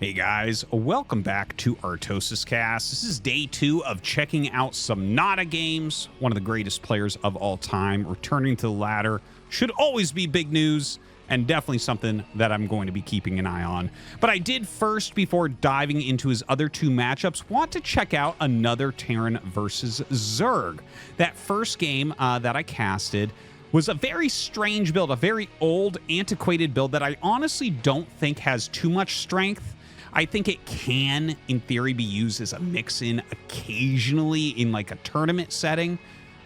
Hey guys, welcome back to ArtosisCasts. This is day 2 of checking out some NaDa games. One of the greatest players of all time returning to the ladder should always be big news and definitely something that I'm going to be keeping an eye on. But I did first, before diving into his other 2 matchups, want to check out another Terran versus Zerg. That first game that I casted was a very strange build, a very old, antiquated build that I honestly don't think has too much strength. I think it can, in theory, be used as a mix-in occasionally in like a tournament setting.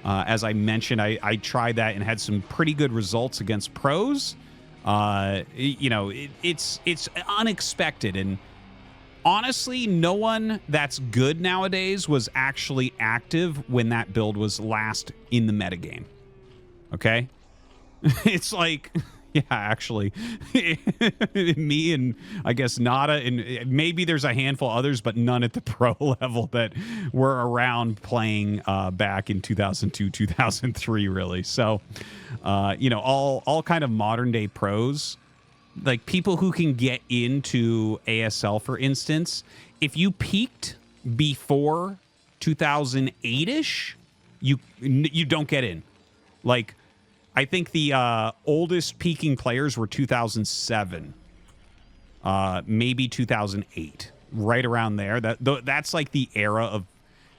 As I mentioned, I tried that and had some pretty good results against pros. You know, it's unexpected, and honestly, no one that's good nowadays was actually active when that build was last in the metagame. Okay? It's like, yeah, actually, me and I guess NaDa, and maybe there's a handful of others, but none at the pro level that were around playing back in 2002, 2003, really. So, you know, all kind of modern day pros, like people who can get into ASL, for instance. If you peaked before 2008-ish, you don't get in. Like, I think the oldest peaking players were 2007, maybe 2008, right around there. That's like the era of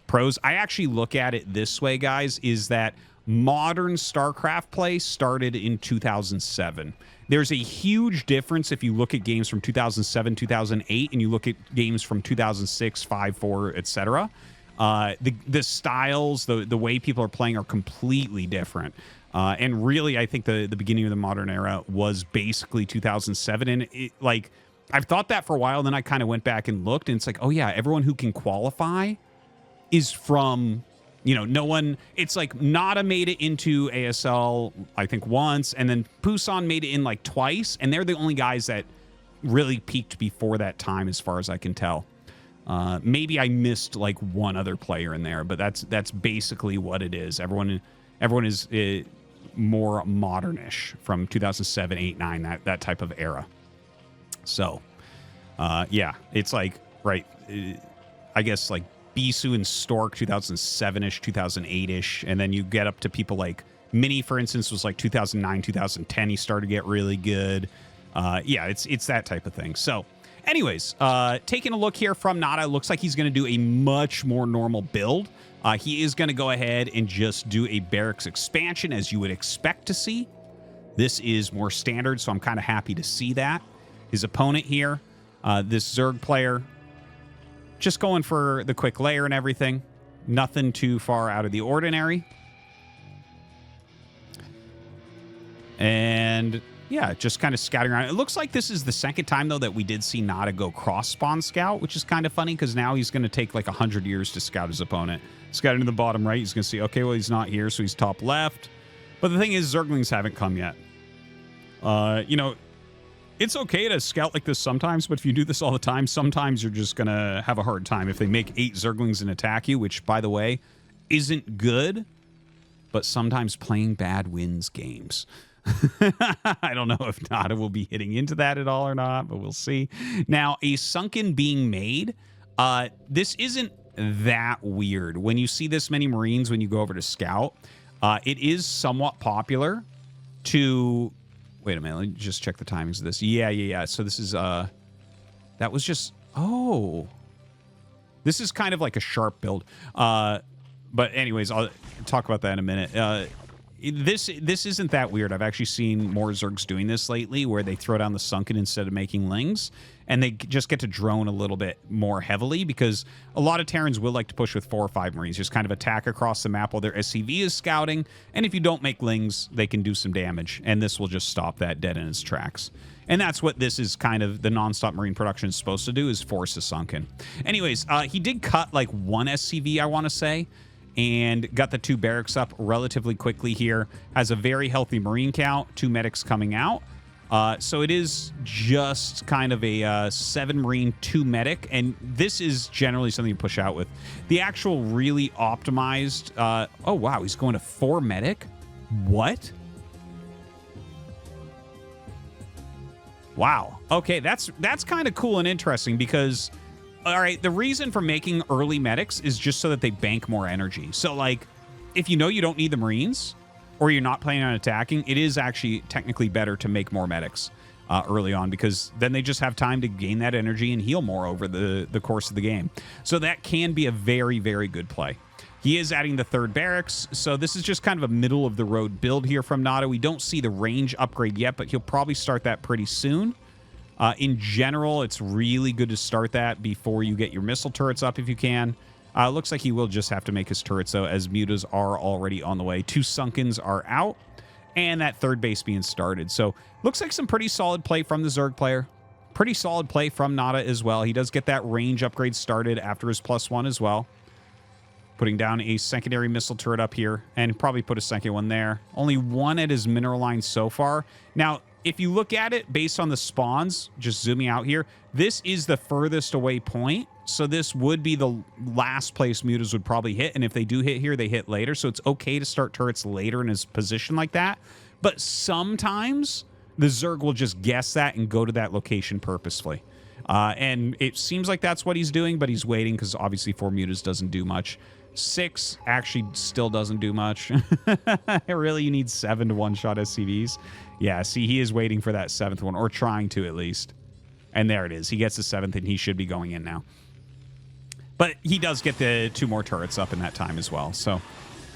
pros. I actually look at it this way, guys, is that modern StarCraft play started in 2007. There's a huge difference if you look at games from 2007, 2008, and you look at games from 2006, 5, 4, etc. The styles, the way people are playing are completely different. And really, I think the beginning of the modern era was basically 2007. And like, I've thought that for a while. Then I kind of went back and looked, and it's like, oh yeah, everyone who can qualify is from, you know, no one. It's like NaDa made it into ASL, I think, once, and then Pusan made it in like twice, and they're the only guys that really peaked before that time, as far as I can tell. Maybe I missed like one other player in there, but that's basically what it is. Everyone is more modernish from 2007, 8, 9, that type of era. So, yeah, it's like, right, I guess like Bisu and Stork 2007-ish, 2008-ish, and then you get up to people like Mini, for instance, was like 2009, 2010. He started to get really good. Yeah, it's that type of thing. So, anyways, taking a look here from NaDa, it looks like he's going to do a much more normal build. He is going to go ahead and just do a barracks expansion, as you would expect to see. This is more standard, so I'm kind of happy to see that. His opponent here, this Zerg player, just going for the quick layer and everything. Nothing too far out of the ordinary. And yeah, just kind of scattering around. It looks like this is the second time, though, that we did see NaDa go cross-spawn scout, which is kind of funny because now he's going to take like 100 years to scout his opponent. Scout into the bottom right. He's going to see, okay, well, he's not here, so he's top left. But the thing is, Zerglings haven't come yet. You know, it's okay to scout like this sometimes, but if you do this all the time, sometimes you're just going to have a hard time. If they make 8 Zerglings and attack you, which, by the way, isn't good, but sometimes playing bad wins games. I don't know if NaDa will be hitting into that at all or not, but we'll see. Now, a sunken being made. This isn't that weird. When you see this many Marines when you go over to scout, it is somewhat popular to... Wait a minute, let me just check the timings of this. Yeah. So this is... that was just... Oh. This is kind of like a sharp build. But anyways, I'll talk about that in a minute. This isn't that weird. I've actually seen more Zergs doing this lately, where they throw down the sunken instead of making lings, and they just get to drone a little bit more heavily, because a lot of Terrans will like to push with 4 or 5 Marines, just kind of attack across the map while their SCV is scouting, and if you don't make lings, they can do some damage, and this will just stop that dead in its tracks. And that's what this is kind of, the non-stop Marine production is supposed to do, is force a sunken. Anyways, he did cut like 1 SCV, I want to say, and got the 2 barracks up relatively quickly here. Has a very healthy Marine count, 2 medics coming out. So it is just kind of a 7 Marine, 2 medic, and this is generally something you push out with. The actual really optimized... oh, wow, he's going to 4 medic? What? Wow. Okay, that's kind of cool and interesting because, all right, the reason for making early medics is just so that they bank more energy. So, like, if you know you don't need the Marines or you're not planning on attacking, it is actually technically better to make more medics early on because then they just have time to gain that energy and heal more over the course of the game. So that can be a very, very good play. He is adding the 3rd barracks, so this is just kind of a middle-of-the-road build here from NaDa. We don't see the range upgrade yet, but he'll probably start that pretty soon. In general, it's really good to start that before you get your missile turrets up if you can. Looks like he will just have to make his turrets, though, as mutas are already on the way. 2 Sunkens are out, and that 3rd base being started. So, looks like some pretty solid play from the Zerg player. Pretty solid play from NaDa as well. He does get that range upgrade started after his +1 as well. Putting down a secondary missile turret up here, and probably put a second one there. Only 1 at his mineral line so far. Now, if you look at it based on the spawns, just zooming out here, this is the furthest away point. So this would be the last place mutas would probably hit. And if they do hit here, they hit later. So it's okay to start turrets later in his position like that. But sometimes the Zerg will just guess that and go to that location purposefully. And it seems like that's what he's doing, but he's waiting because obviously 4 mutas doesn't do much. 6 actually still doesn't do much. Really, you need 7 to one-shot SCVs. Yeah, see, he is waiting for that 7th one, or trying to at least. And there it is. He gets the 7th, and he should be going in now. But he does get the 2 more turrets up in that time as well. So,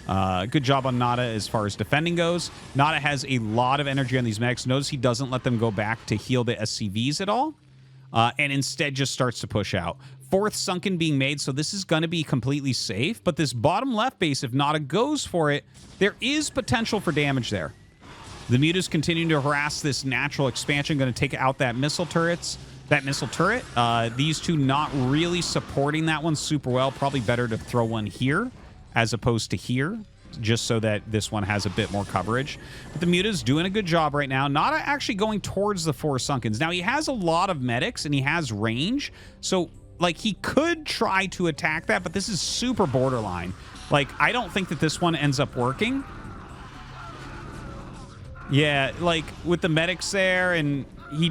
good job on NaDa as far as defending goes. NaDa has a lot of energy on these medics. Notice he doesn't let them go back to heal the SCVs at all. And instead just starts to push out. 4th Sunken being made, so this is going to be completely safe. But this bottom left base, if NaDa goes for it, there is potential for damage there. The mutas continuing to harass this natural expansion, going to take out that missile turret. These 2 not really supporting that one super well. Probably better to throw one here as opposed to here, just so that this one has a bit more coverage. But the muta's doing a good job right now. NaDa actually going towards the 4 Sunkens. Now, he has a lot of medics, and he has range, so like, he could try to attack that, but this is super borderline. Like, I don't think that this one ends up working. Yeah, like, with the medics there, and he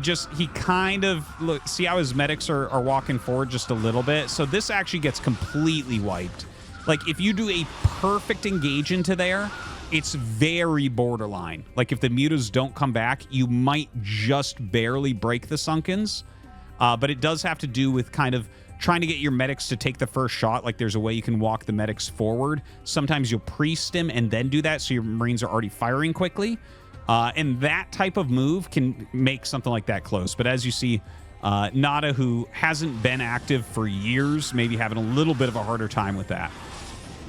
kind of, look, see how his medics are walking forward just a little bit? So this actually gets completely wiped. Like, if you do a perfect engage into there, it's very borderline. Like, if the mutas don't come back, you might just barely break the Sunkens. But it does have to do with kind of trying to get your medics to take the first shot. Like, there's a way you can walk the medics forward. Sometimes you'll pre-stim and then do that, so your Marines are already firing quickly. And that type of move can make something like that close. But as you see, NaDa, who hasn't been active for years, maybe having a little bit of a harder time with that.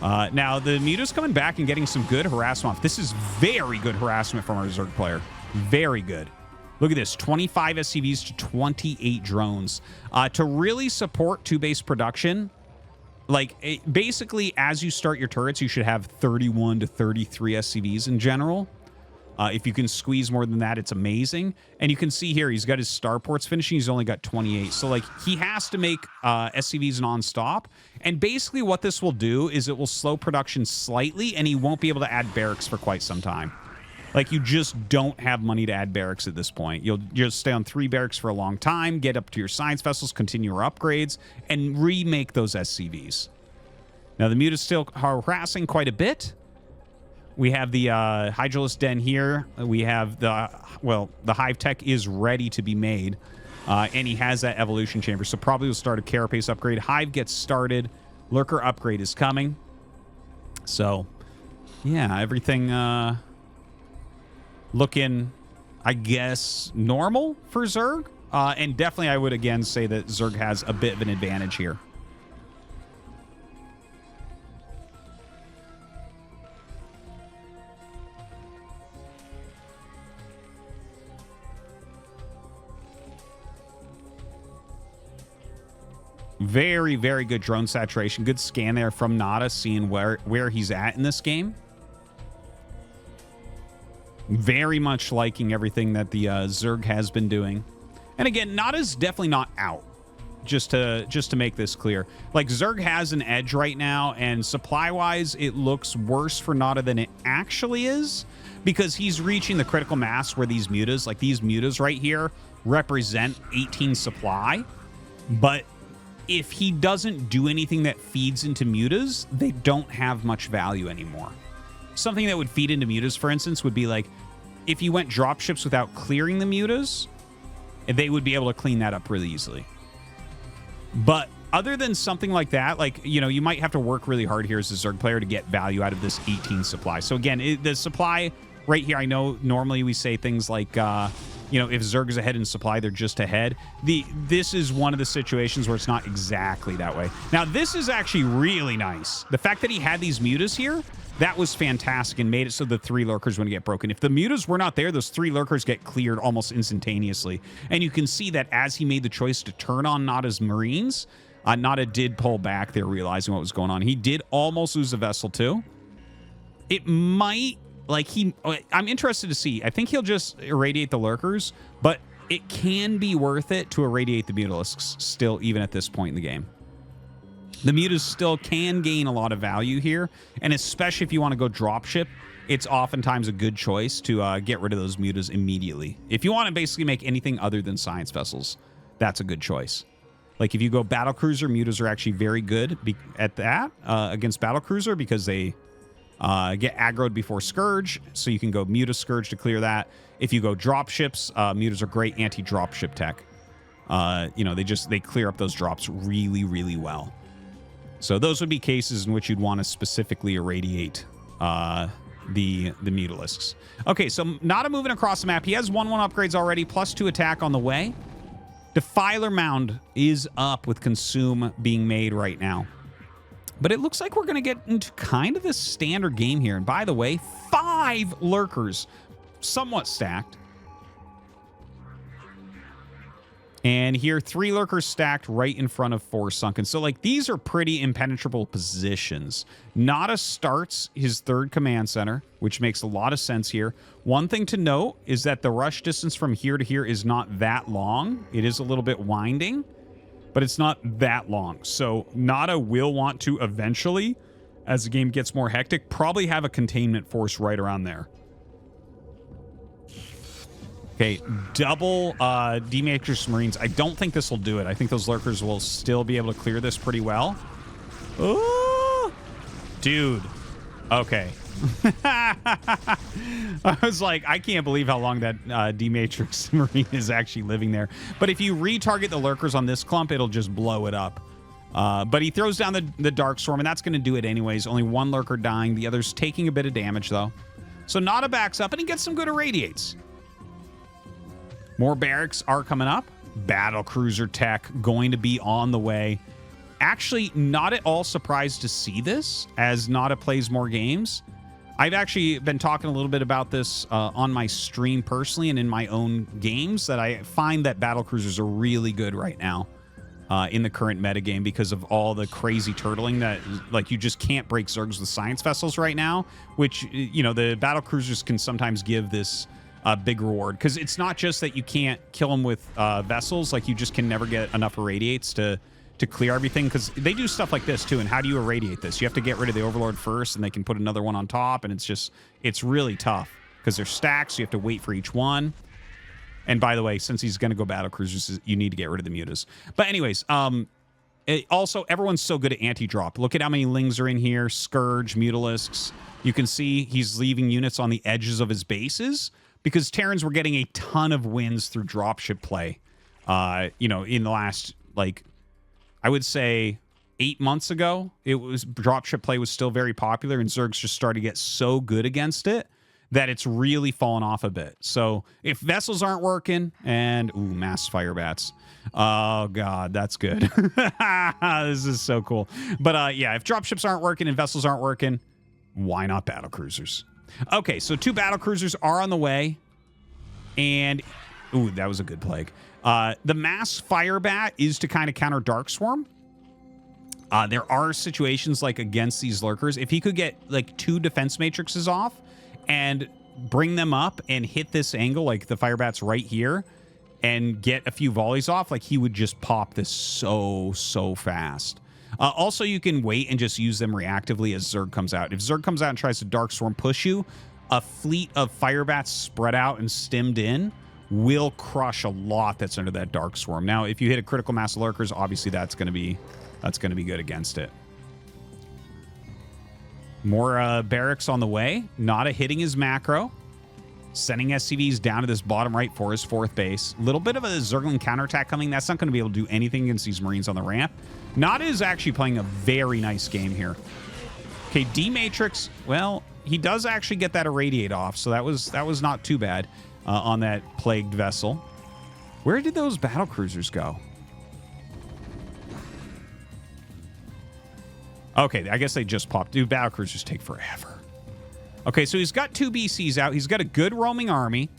Now, the muta's coming back and getting some good harassment off. This is very good harassment from our Zerg player. Very good. Look at this, 25 SCVs to 28 drones. To really support 2-base production, like, basically, as you start your turrets, you should have 31 to 33 SCVs in general. If you can squeeze more than that, it's amazing. And you can see here, he's got his starports finishing. He's only got 28. So, like, he has to make SCVs non-stop. And basically what this will do is it will slow production slightly, and he won't be able to add barracks for quite some time. Like, you just don't have money to add barracks at this point. You'll just stay on 3 barracks for a long time, get up to your science vessels, continue your upgrades, and remake those SCVs. Now, the mute is still harassing quite a bit. We have the Hydralisk Den here. We have the Hive Tech is ready to be made. And he has that evolution chamber. So probably will start a Carapace upgrade. Hive gets started. Lurker upgrade is coming. So, yeah, everything looking, I guess, normal for Zerg. And definitely I would, again, say that Zerg has a bit of an advantage here. Very, very good drone saturation. Good scan there from NaDa, seeing where he's at in this game. Very much liking everything that the Zerg has been doing. And again, NaDa's definitely not out. Just to make this clear. Like, Zerg has an edge right now, and supply-wise, it looks worse for NaDa than it actually is, because he's reaching the critical mass where these mutas, like these mutas right here, represent 18 supply, but if he doesn't do anything that feeds into mutas, they don't have much value anymore. Something that would feed into mutas, for instance, would be like if you went dropships without clearing the mutas, they would be able to clean that up really easily. But other than something like that, like, you know, you might have to work really hard here as a Zerg player to get value out of this 18 supply. So again, the supply right here, I know normally we say things like, you know, if Zerg is ahead in supply, they're just ahead. This is one of the situations where it's not exactly that way. Now, this is actually really nice. The fact that he had these mutas here, that was fantastic and made it so the 3 lurkers wouldn't get broken. If the mutas were not there, those 3 lurkers get cleared almost instantaneously. And you can see that as he made the choice to turn on NaDa's Marines, NaDa did pull back there, realizing what was going on. He did almost lose a vessel too. It might, like, I'm interested to see. I think he'll just irradiate the lurkers, but it can be worth it to irradiate the Mutalisks still, even at this point in the game. The mutas still can gain a lot of value here, and especially if you want to go dropship, it's oftentimes a good choice to get rid of those mutas immediately. If you want to basically make anything other than science vessels, that's a good choice. Like if you go battlecruiser, mutas are actually very good at that against battlecruiser because they get aggroed before Scourge, so you can go Muta Scourge to clear that. If you go dropships, mutas are great anti-dropship tech. You know, they clear up those drops really, really well. So those would be cases in which you'd want to specifically irradiate the Mutalisks. Okay, so NaDa moving across the map. He has 1/1 upgrades already, +2 attack on the way. Defiler Mound is up with Consume being made right now. But it looks like we're going to get into kind of this standard game here. And by the way, 5 lurkers, somewhat stacked. And here, 3 lurkers stacked right in front of 4 sunken. So, like, these are pretty impenetrable positions. NaDa starts his 3rd command center, which makes a lot of sense here. One thing to note is that the rush distance from here to here is not that long. It is a little bit winding, but it's not that long. So, NaDa will want to eventually, as the game gets more hectic, probably have a containment force right around there. Okay, double D-Matrix Marines. I don't think this will do it. I think those lurkers will still be able to clear this pretty well. Oh, dude. Okay. I was like, I can't believe how long that D-Matrix Marine is actually living there. But if you retarget the lurkers on this clump, it'll just blow it up. But he throws down the Dark Storm, and that's going to do it anyways. Only 1 lurker dying. The other's taking a bit of damage, though. So NaDa backs up, and he gets some good irradiates. More barracks are coming up. Battle cruiser tech going to be on the way. Actually, not at all surprised to see this as NaDa plays more games. I've actually been talking a little bit about this on my stream personally and in my own games, that I find that battle cruisers are really good right now in the current metagame because of all the crazy turtling that, like, you just can't break Zergs with science vessels right now, which, you know, the battle cruisers can sometimes give this big reward, because it's not just that you can't kill them with vessels, like you just can never get enough irradiates to clear everything, because they do stuff like this too. And how do you irradiate this? You have to get rid of the Overlord first, and they can put another one on top, and it's really tough because they're stacked, so you have to wait for each one. And by the way, since he's going to go battle cruisers, you need to get rid of the mutas. But anyways, also everyone's so good at anti-drop. Look at how many Lings are in here. Scourge, Mutalisks. You can see he's leaving units on the edges of his bases, because Terrans were getting a ton of wins through dropship play, you know, in the last, like, I would say 8 months ago, dropship play was still very popular, and Zergs just started to get so good against it that it's really fallen off a bit. So if vessels aren't working, and, ooh, mass firebats. Oh, God, that's good. This is so cool. But, yeah, if dropships aren't working and vessels aren't working, why not battle cruisers? Okay, so 2 battle cruisers are on the way, and ooh, that was a good plague. The mass firebat is to kind of counter Dark Swarm. There are situations like against these lurkers, if he could get like 2 defense matrices off and bring them up and hit this angle, like the firebat's right here, and get a few volleys off, like he would just pop this so fast. Also, you can wait and just use them reactively as Zerg comes out. If Zerg comes out and tries to Dark Storm push you, a fleet of Firebats spread out and stemmed in will crush a lot that's under that Dark Swarm. Now, if you hit a critical mass of lurkers, obviously that's going to be good against it. More barracks on the way. NaDa hitting his macro. Sending SCVs down to this bottom right for his 4th base. Little bit of a Zergling counterattack coming. That's not going to be able to do anything against these Marines on the ramp. NaDa is actually playing a very nice game here. Okay, D-Matrix, well, he does actually get that irradiate off, so that was not too bad on that plagued vessel. Where did those battle cruisers go? Okay, I guess they just popped. Dude, battle cruisers take forever. Okay, so he's got 2 BCs out. He's got a good roaming army.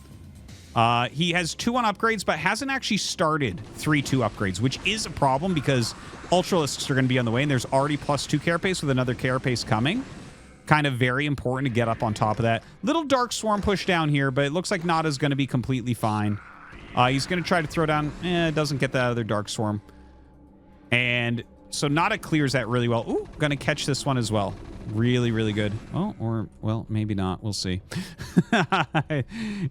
He has 2 on upgrades, but hasn't actually started 3-2 upgrades, which is a problem because Ultralisks are going to be on the way, and there's already +2 carapace with another carapace coming. Kind of very important to get up on top of that. Little Dark Swarm push down here, but it looks like NaDa's going to be completely fine. He's going to try to throw down... doesn't get that other Dark Swarm. And so NaDa clears that really well. Ooh, going to catch this one as well. Really, really good. Oh, or, well, maybe not. We'll see.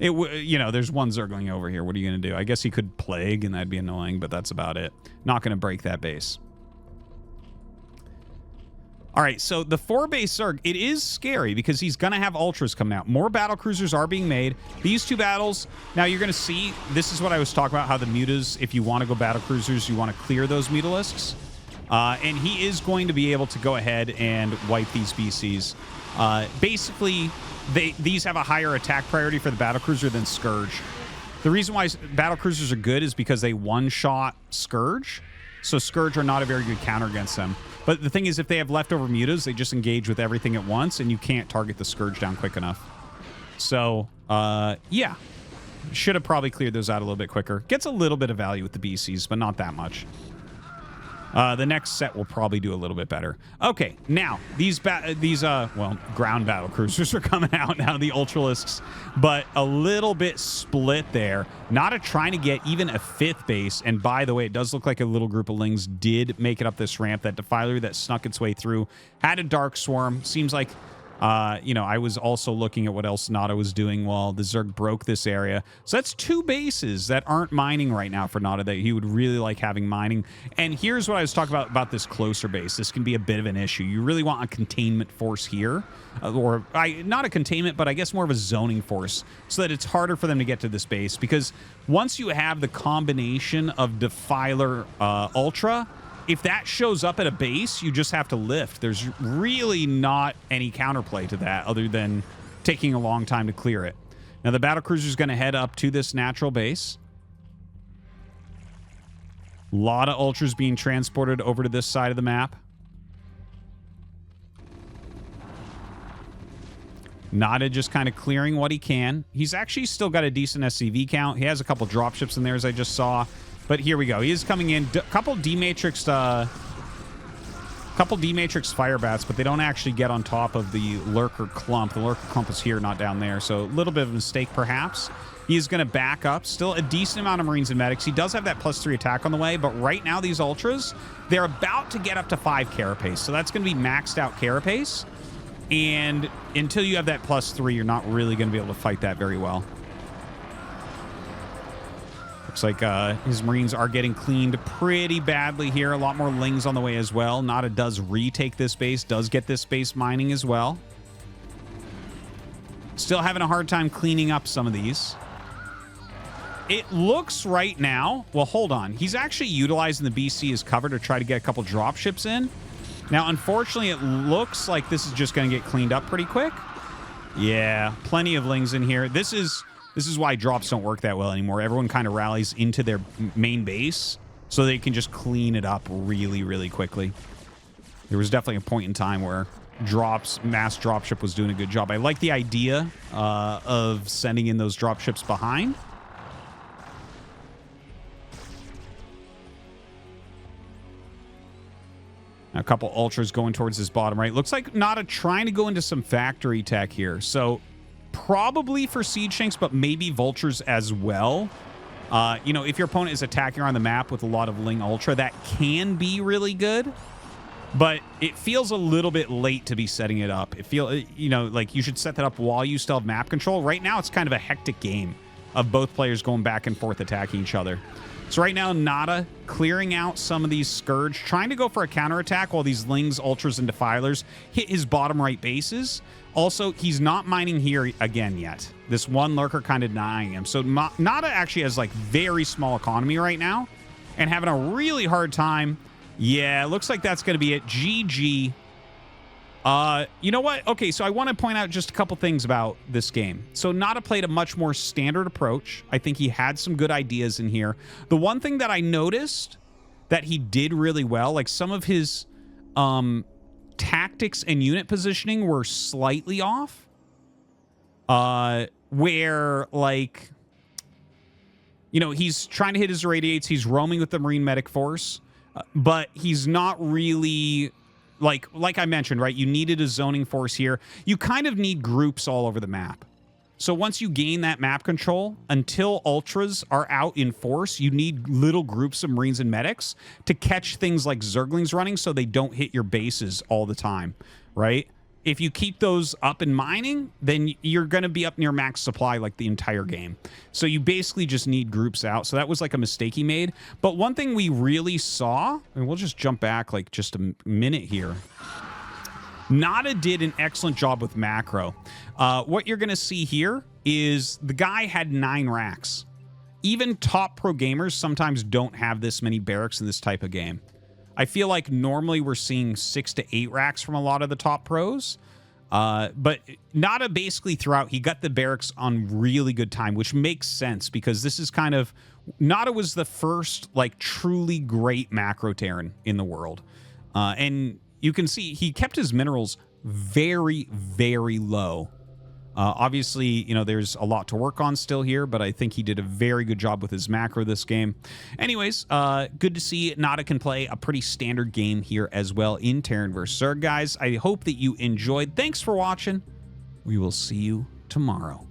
You know, there's one Zergling over here. What are you going to do? I guess he could Plague, and that'd be annoying, but that's about it. Not going to break that base. All right, so the 4-base Zerg, it is scary because he's going to have Ultras coming out. More battle cruisers are being made. These 2 battles, now you're going to see, this is what I was talking about, how the Mutas, if you want to go battle cruisers, you want to clear those Mutalisks. And he is going to be able to go ahead and wipe these BCs. Basically, these have a higher attack priority for the battlecruiser than Scourge. The reason why battlecruisers are good is because they one-shot Scourge. So Scourge are not a very good counter against them. But the thing is, if they have leftover mutas, they just engage with everything at once, and you can't target the Scourge down quick enough. So, yeah. Should have probably cleared those out a little bit quicker. Gets a little bit of value with the BCs, but not that much. The next set will probably do a little bit better. Okay, now, these ground battle cruisers are coming out now, the Ultralisks, but a little bit split there. NaDa trying to get even a 5th base, and by the way, it does look like a little group of Lings did make it up this ramp. That Defiler that snuck its way through had a Dark Swarm. Seems like... you know, I was also looking at what else NaDa was doing while the Zerg broke this area. So that's 2 bases that aren't mining right now for NaDa that he would really like having mining. And here's what I was talking about this closer base. This can be a bit of an issue. You really want a containment force here. Not a containment, but I guess more of a zoning force so that it's harder for them to get to this base. Because once you have the combination of Defiler Ultra... if that shows up at a base, you just have to lift. There's really not any counterplay to that other than taking a long time to clear it. Now, the battlecruiser is going to head up to this natural base. A lot of Ultras being transported over to this side of the map. NaDa just kind of clearing what he can. He's actually still got a decent SCV count. He has a couple dropships in there, as I just saw. But here we go. He is coming in. Couple D-Matrix Firebats, but they don't actually get on top of the Lurker Clump. The Lurker Clump is here, not down there. So a little bit of a mistake, perhaps. He is going to back up. Still a decent amount of Marines and Medics. He does have that +3 attack on the way, but right now these Ultras, they're about to get up to 5 carapace. So that's going to be maxed out carapace. And until you have that +3, you're not really going to be able to fight that very well. Looks like his Marines are getting cleaned pretty badly here. A lot more Lings on the way as well. NaDa does retake this base, does get this base mining as well. Still having a hard time cleaning up some of these. It looks right now... well, hold on. He's actually utilizing the BC as cover to try to get a couple dropships in. Now, unfortunately, it looks like this is just going to get cleaned up pretty quick. Yeah, plenty of Lings in here. This is why drops don't work that well anymore. Everyone kind of rallies into their main base so they can just clean it up really, really quickly. There was definitely a point in time where mass dropship was doing a good job. I like the idea of sending in those dropships behind. A couple Ultras going towards this bottom right. Looks like NaDa trying to go into some factory tech here. So probably for Siege Tanks, but maybe Vultures as well. You know, if your opponent is attacking on the map with a lot of Ling Ultra, that can be really good. But it feels a little bit late to be setting it up. It feels, you know, like you should set that up while you still have map control. Right now, it's kind of a hectic game. of both players going back and forth attacking each other. So right now, NaDa clearing out some of these Scourge, trying to go for a counterattack while these Lings, Ultras, and Defilers hit his bottom right bases. Also, he's not mining here again yet. This one Lurker kind of denying him. So NaDa actually has like very small economy right now and having a really hard time. Yeah, it looks like that's going to be it. GG. You know what? Okay, so I want to point out just a couple things about this game. So NaDa played a much more standard approach. I think he had some good ideas in here. The one thing that I noticed that he did really well, like some of his tactics and unit positioning were slightly off. Where, like, you know, he's trying to hit his irradiates. He's roaming with the Marine Medic Force, but he's not really... Like I mentioned, right? You needed a zoning force here. You kind of need groups all over the map. So once you gain that map control, until Ultras are out in force, you need little groups of Marines and Medics to catch things like Zerglings running so they don't hit your bases all the time, right? If you keep those up and mining, then you're going to be up near max supply like the entire game. So you basically just need groups out. So that was like a mistake he made. But one thing we really saw, and we'll just jump back like just a minute here. NaDa did an excellent job with macro. What you're going to see here is the guy had 9 racks. Even top pro gamers sometimes don't have this many barracks in this type of game. I feel like normally we're seeing 6 to 8 racks from a lot of the top pros. But NaDa basically throughout, he got the barracks on really good time, which makes sense because this is kind of... NaDa was the first, like, truly great macro Terran in the world. And you can see he kept his minerals very, very low. Obviously, you know, there's a lot to work on still here, but I think he did a very good job with his macro this game. Anyways, good to see NaDa can play a pretty standard game here as well in Terran vs. Zerg, guys. I hope that you enjoyed. Thanks for watching. We will see you tomorrow.